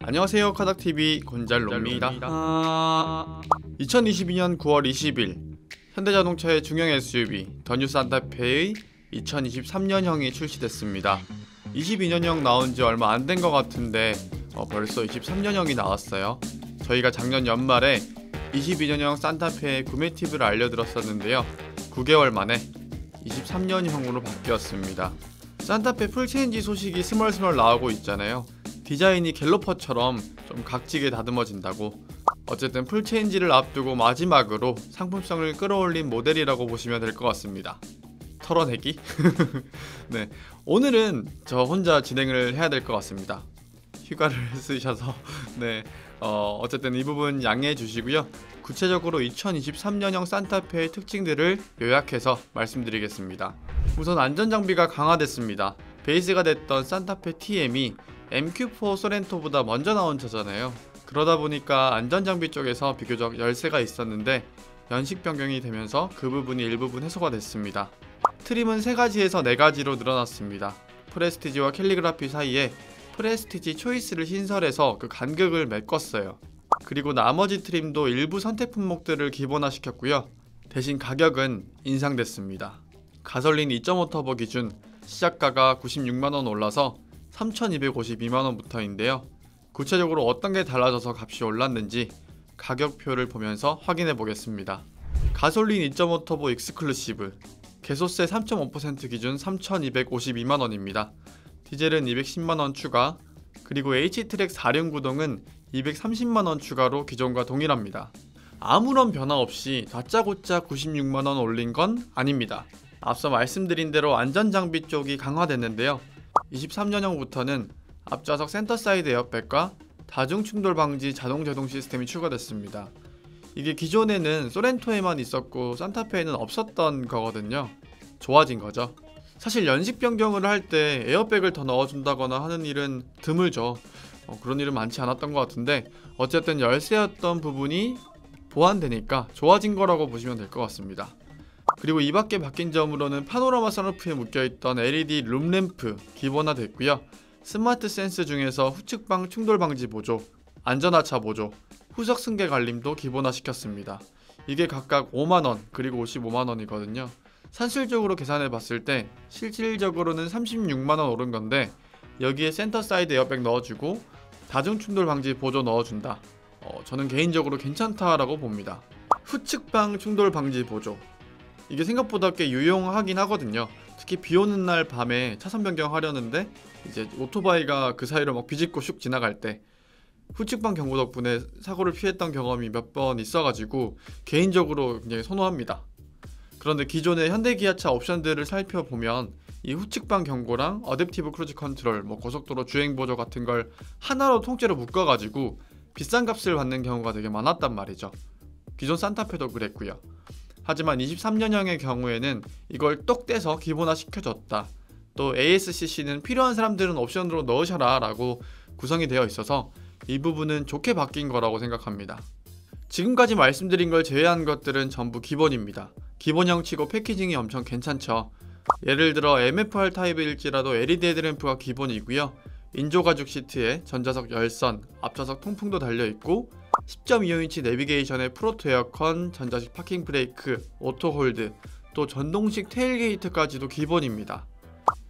안녕하세요, 카닥TV 곤잘로입니다. 2022년 9월 20일 현대자동차의 중형 SUV 더 뉴 산타페의 2023년형이 출시됐습니다. 22년형 나온지 얼마 안 된 것 같은데 벌써 23년형이 나왔어요. 저희가 작년 연말에 22년형 산타페의 구매 팁을 알려드렸었는데요. 9개월 만에 23년형으로 바뀌었습니다. 산타페 풀체인지 소식이 스멀스멀 나오고 있잖아요. 디자인이 갤로퍼처럼 좀 각지게 다듬어진다고. 어쨌든 풀체인지를 앞두고 마지막으로 상품성을 끌어올린 모델이라고 보시면 될 것 같습니다. 털어내기? 네, 오늘은 저 혼자 진행을 해야 될 것 같습니다. 휴가를 쓰셔서 네, 어쨌든 이 부분 양해해 주시고요. 구체적으로 2023년형 산타페의 특징들을 요약해서 말씀드리겠습니다. 우선 안전장비가 강화됐습니다. 베이스가 됐던 산타페 TM이 MQ4 소렌토보다 먼저 나온 차잖아요. 그러다 보니까 안전장비 쪽에서 비교적 열세가 있었는데 연식 변경이 되면서 그 부분이 일부분 해소가 됐습니다. 트림은 3가지에서 4가지로 늘어났습니다. 프레스티지와 캘리그라피 사이에 프레스티지 초이스를 신설해서 그 간격을 메꿨어요. 그리고 나머지 트림도 일부 선택 품목들을 기본화시켰고요. 대신 가격은 인상됐습니다. 가솔린 2.5 터보 기준 시작가가 96만원 올라서 3,252만원부터인데요. 구체적으로 어떤 게 달라져서 값이 올랐는지 가격표를 보면서 확인해 보겠습니다. 가솔린 2.5 터보 익스클루시브 개소세 3.5% 기준 3,252만원입니다. 디젤은 210만원 추가, 그리고 H트랙 4륜 구동은 230만원 추가로 기존과 동일합니다. 아무런 변화 없이 다짜고짜 96만원 올린 건 아닙니다. 앞서 말씀드린 대로 안전장비 쪽이 강화됐는데요. 23년형부터는 앞좌석 센터사이드 에어백과 다중충돌 방지 자동 제동 시스템이 추가됐습니다. 이게 기존에는 소렌토에만 있었고 산타페에는 없었던 거거든요. 좋아진 거죠. 사실 연식 변경을 할 때 에어백을 더 넣어준다거나 하는 일은 드물죠. 그런 일은 많지 않았던 것 같은데 어쨌든 열세였던 부분이 보완되니까 좋아진 거라고 보시면 될 것 같습니다. 그리고 이 밖에 바뀐 점으로는 파노라마 선루프에 묶여있던 LED 룸램프 기본화됐고요. 스마트 센스 중에서 후측방 충돌 방지 보조, 안전하차 보조, 후석 승계 갈림도 기본화시켰습니다. 이게 각각 5만원 그리고 55만원이거든요. 산술적으로 계산해 봤을 때 실질적으로는 36만원 오른 건데 여기에 센터 사이드 에어백 넣어주고 다중 충돌 방지 보조 넣어준다. 저는 개인적으로 괜찮다라고 봅니다. 후측방 충돌 방지 보조, 이게 생각보다 꽤 유용하긴 하거든요. 특히 비 오는 날 밤에 차선 변경하려는데 이제 오토바이가 그 사이로 막 비집고 슉 지나갈 때 후측방 경고 덕분에 사고를 피했던 경험이 몇 번 있어가지고 개인적으로 굉장히 선호합니다. 그런데 기존의 현대기아차 옵션들을 살펴보면 이 후측방 경고랑 어댑티브 크루즈 컨트롤, 고속도로 주행 보조 같은 걸 하나로 통째로 묶어가지고 비싼 값을 받는 경우가 되게 많았단 말이죠. 기존 산타페도 그랬고요. 하지만 23년형의 경우에는 이걸 똑 떼서 기본화 시켜줬다. 또 ASCC는 필요한 사람들은 옵션으로 넣으셔라 라고 구성이 되어 있어서 이 부분은 좋게 바뀐 거라고 생각합니다. 지금까지 말씀드린 걸 제외한 것들은 전부 기본입니다. 기본형 치고 패키징이 엄청 괜찮죠. 예를 들어 MFR 타입일지라도 LED 헤드램프가 기본이고요. 인조 가죽 시트에 전자석 열선, 앞좌석 통풍도 달려있고 10.25인치 내비게이션에 프로토 에어컨, 전자식 파킹 브레이크, 오토 홀드, 또 전동식 테일게이트까지도 기본입니다.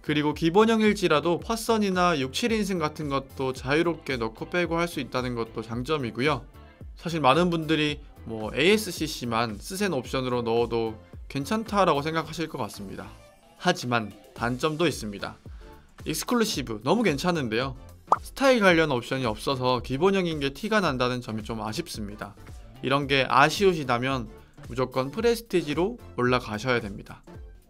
그리고 기본형일지라도 파선이나 6, 7인승 같은 것도 자유롭게 넣고 빼고 할 수 있다는 것도 장점이고요. 사실 많은 분들이 ASCC만 스센 옵션으로 넣어도 괜찮다라고 생각하실 것 같습니다. 하지만 단점도 있습니다. 익스클루시브 너무 괜찮은데요. 스타일 관련 옵션이 없어서 기본형인 게 티가 난다는 점이 좀 아쉽습니다. 이런 게 아쉬우시다면 무조건 프레스티지로 올라가셔야 됩니다.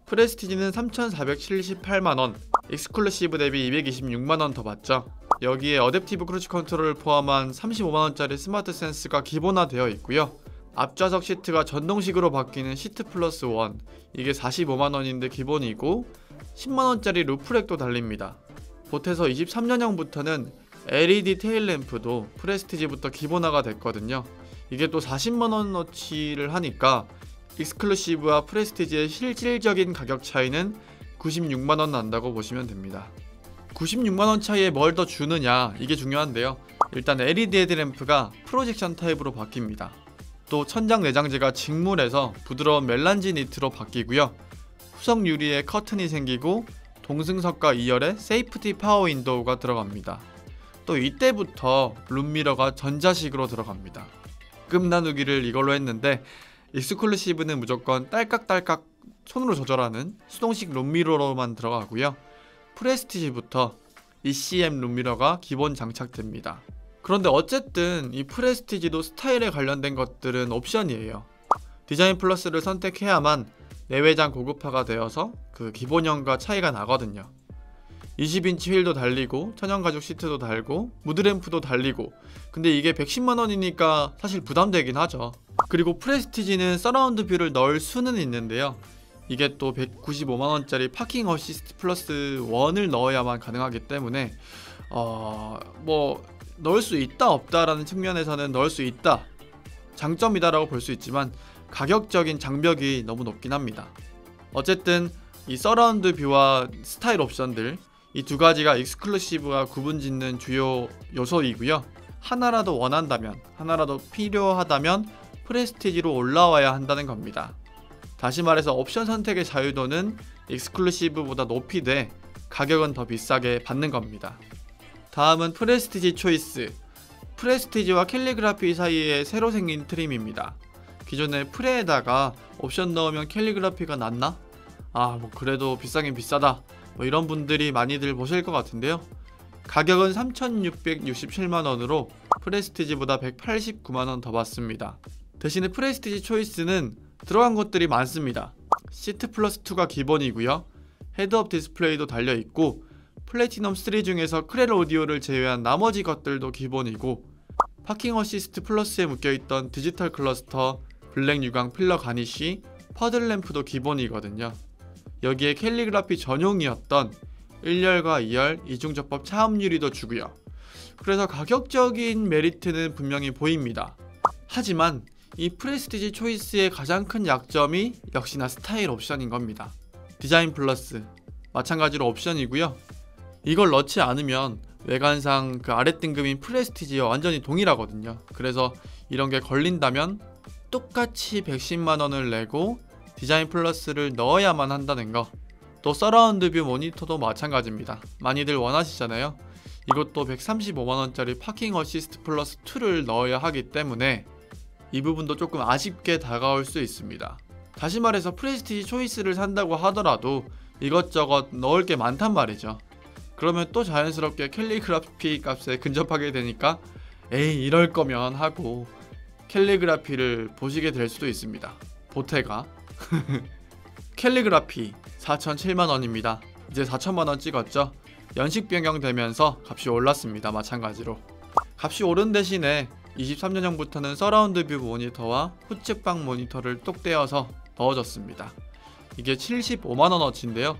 프레스티지는 3,478만원, 익스클루시브 대비 226만원 더 받죠. 여기에 어댑티브 크루즈 컨트롤을 포함한 35만원짜리 스마트 센스가 기본화되어 있고요. 앞좌석 시트가 전동식으로 바뀌는 시트 플러스 1, 이게 45만원인데 기본이고 10만원짜리 루프렉도 달립니다. 보태서 23년형부터는 LED 테일램프도 프레스티지부터 기본화가 됐거든요. 이게 또 40만원어치를 하니까 익스클루시브와 프레스티지의 실질적인 가격 차이는 96만원 난다고 보시면 됩니다. 96만원 차이에 뭘 더 주느냐, 이게 중요한데요. 일단 LED 헤드램프가 프로젝션 타입으로 바뀝니다. 또 천장 내장재가 직물에서 부드러운 멜란지 니트로 바뀌고요. 후석 유리에 커튼이 생기고 동승석과 2열에 세이프티 파워 윈도우가 들어갑니다. 또 이때부터 룸미러가 전자식으로 들어갑니다. 급 나누기를 이걸로 했는데 익스클루시브는 무조건 딸깍딸깍 손으로 조절하는 수동식 룸미러로만 들어가고요. 프레스티지부터 ECM 룸미러가 기본 장착됩니다. 그런데 어쨌든 이 프레스티지도 스타일에 관련된 것들은 옵션이에요. 디자인 플러스를 선택해야만 내외장 고급화가 되어서 그 기본형과 차이가 나거든요. 20인치 휠도 달리고 천연가죽 시트도 달고 무드램프도 달리고, 근데 이게 110만원이니까 사실 부담되긴 하죠. 그리고 프레스티지는 서라운드 뷰를 넣을 수는 있는데요, 이게 또 195만원짜리 파킹 어시스트 플러스 1을 넣어야만 가능하기 때문에 뭐 넣을 수 있다 없다라는 측면에서는 넣을 수 있다, 장점이다라고 볼 수 있지만 가격적인 장벽이 너무 높긴 합니다. 어쨌든 이 서라운드 뷰와 스타일 옵션들, 이 두 가지가 익스클루시브와 구분짓는 주요 요소이고요. 하나라도 원한다면, 하나라도 필요하다면 프레스티지로 올라와야 한다는 겁니다. 다시 말해서 옵션 선택의 자유도는 익스클루시브보다 높이 돼 가격은 더 비싸게 받는 겁니다. 다음은 프레스티지 초이스. 프레스티지와 캘리그라피 사이에 새로 생긴 트림입니다. 기존에 프레에다가 옵션 넣으면 캘리그라피가 낫나? 뭐 그래도 비싸긴 비싸다, 뭐 이런 분들이 많이들 보실 것 같은데요. 가격은 3,667만원으로 프레스티지보다 189만원 더 받습니다. 대신에 프레스티지 초이스는 들어간 것들이 많습니다. 시트 플러스 2가 기본이고요. 헤드업 디스플레이도 달려있고, 플래티넘 3 중에서 크렐 오디오를 제외한 나머지 것들도 기본이고, 파킹 어시스트 플러스에 묶여있던 디지털 클러스터, 블랙 유광 필러 가니쉬, 퍼즐 램프도 기본이거든요. 여기에 캘리그라피 전용이었던 1열과 2열 이중접법 차음 유리도 주고요. 그래서 가격적인 메리트는 분명히 보입니다. 하지만 이 프레스티지 초이스의 가장 큰 약점이 역시나 스타일 옵션인 겁니다. 디자인 플러스 마찬가지로 옵션이고요. 이걸 넣지 않으면 외관상 그 아랫등급인 프레스티지와 완전히 동일하거든요. 그래서 이런 게 걸린다면 똑같이 110만원을 내고 디자인 플러스를 넣어야만 한다는 거. 또 서라운드 뷰 모니터도 마찬가지입니다. 많이들 원하시잖아요. 이것도 135만원짜리 파킹 어시스트 플러스 2를 넣어야 하기 때문에 이 부분도 조금 아쉽게 다가올 수 있습니다. 다시 말해서 프레스티지 초이스를 산다고 하더라도 이것저것 넣을 게 많단 말이죠. 그러면 또 자연스럽게 캘리그라피 값에 근접하게 되니까 에이 이럴 거면 하고 캘리그라피를 보시게 될 수도 있습니다. 보태가 캘리그라피 4,007만원입니다. 이제 4천만원 찍었죠. 연식 변경되면서 값이 올랐습니다. 마찬가지로 값이 오른 대신에 23년형부터는 서라운드 뷰 모니터와 후측방 모니터를 똑 떼어서 넣어줬습니다. 이게 75만원어치인데요.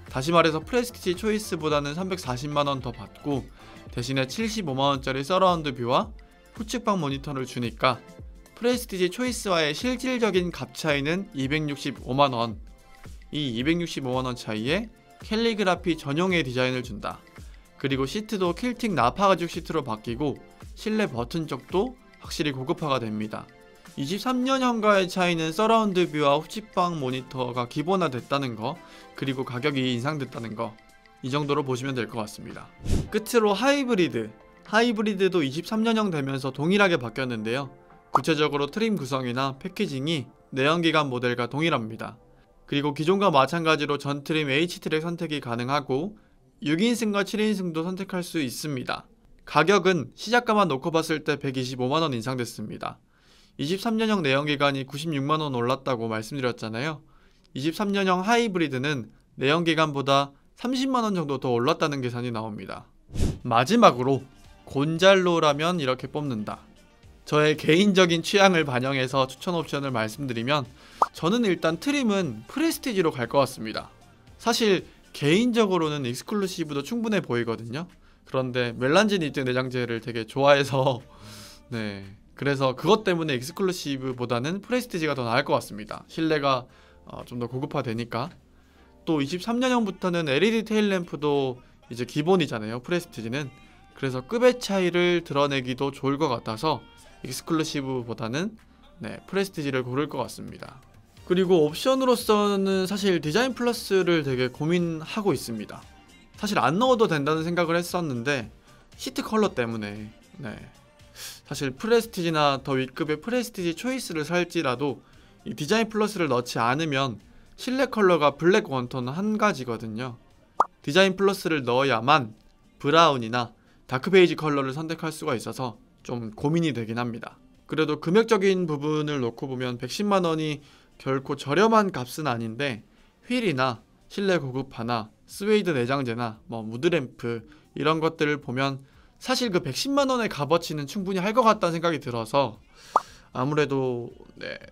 다시 말해서 프레스티지 초이스보다는 340만원 더 받고 대신에 75만원짜리 서라운드 뷰와 후측방 모니터를 주니까 프레스티지 초이스와의 실질적인 값 차이는 265만원. 이 265만원 차이에 캘리그라피 전용의 디자인을 준다. 그리고 시트도 퀼팅 나파 가죽 시트로 바뀌고 실내 버튼 쪽도 확실히 고급화가 됩니다. 23년형과의 차이는 서라운드 뷰와 후측방 모니터가 기본화됐다는 거, 그리고 가격이 인상됐다는 거, 이 정도로 보시면 될 것 같습니다. 끝으로 하이브리드도 23년형 되면서 동일하게 바뀌었는데요. 구체적으로 트림 구성이나 패키징이 내연기관 모델과 동일합니다. 그리고 기존과 마찬가지로 전 트림 H트랙 선택이 가능하고 6인승과 7인승도 선택할 수 있습니다. 가격은 시작가만 놓고 봤을 때 125만원 인상됐습니다. 23년형 내연기관이 96만원 올랐다고 말씀드렸잖아요. 23년형 하이브리드는 내연기관보다 30만원 정도 더 올랐다는 계산이 나옵니다. 마지막으로 곤잘로라면 이렇게 뽑는다. 저의 개인적인 취향을 반영해서 추천 옵션을 말씀드리면 저는 일단 트림은 프레스티지로 갈 것 같습니다. 사실 개인적으로는 익스클루시브도 충분해 보이거든요. 그런데 멜란지 니트 내장재를 되게 좋아해서 그래서 그것 때문에 익스클루시브보다는 프레스티지가 더 나을 것 같습니다. 실내가 좀 더 고급화되니까. 또 23년형부터는 LED 테일 램프도 이제 기본이잖아요. 프레스티지는 그래서 급의 차이를 드러내기도 좋을 것 같아서 익스클루시브보다는 프레스티지를 고를 것 같습니다. 그리고 옵션으로서는 사실 디자인 플러스를 되게 고민하고 있습니다. 사실 안 넣어도 된다는 생각을 했었는데 시트 컬러 때문에 사실 프레스티지나 더 윗급의 프레스티지 초이스를 살지라도 이 디자인 플러스를 넣지 않으면 실내 컬러가 블랙 원톤 한 가지거든요. 디자인 플러스를 넣어야만 브라운이나 다크 베이지 컬러를 선택할 수가 있어서 좀 고민이 되긴 합니다. 그래도 금액적인 부분을 놓고 보면 110만원이 결코 저렴한 값은 아닌데 휠이나 실내 고급화나 스웨이드 내장재나 무드램프 이런 것들을 보면 사실 그 110만원의 값어치는 충분히 할 것 같다는 생각이 들어서 아무래도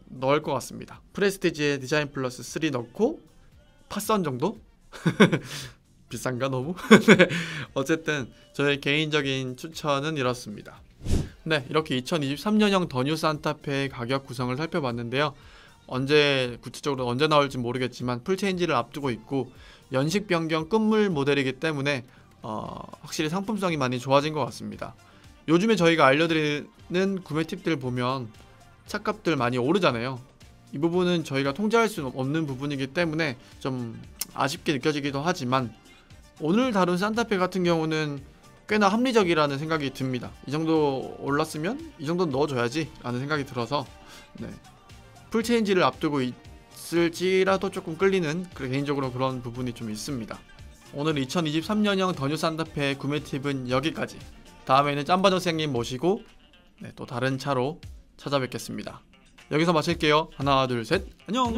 넣을 것 같습니다. 프레스티지에 디자인 플러스 3 넣고 파선 정도? 비싼가 너무? 어쨌든 저의 개인적인 추천은 이렇습니다. 이렇게 2023년형 더 뉴 산타페의 가격 구성을 살펴봤는데요. 구체적으로 언제 나올지 모르겠지만 풀체인지를 앞두고 있고 연식 변경 끝물 모델이기 때문에 확실히 상품성이 많이 좋아진 것 같습니다. 요즘에 저희가 알려드리는 구매 팁들 보면 차값들 많이 오르잖아요. 이 부분은 저희가 통제할 수 없는 부분이기 때문에 좀 아쉽게 느껴지기도 하지만 오늘 다룬 산타페 같은 경우는 꽤나 합리적이라는 생각이 듭니다. 이 정도 올랐으면 이 정도는 넣어줘야지 라는 생각이 들어서 풀체인지를 앞두고 있을지라도 조금 끌리는 개인적으로 그런 부분이 좀 있습니다. 오늘 2023년형 더 뉴 산타페 구매 팁은 여기까지. 다음에는 짬바정생님 모시고 또 다른 차로 찾아뵙겠습니다. 여기서 마칠게요. 하나 둘 셋 안녕.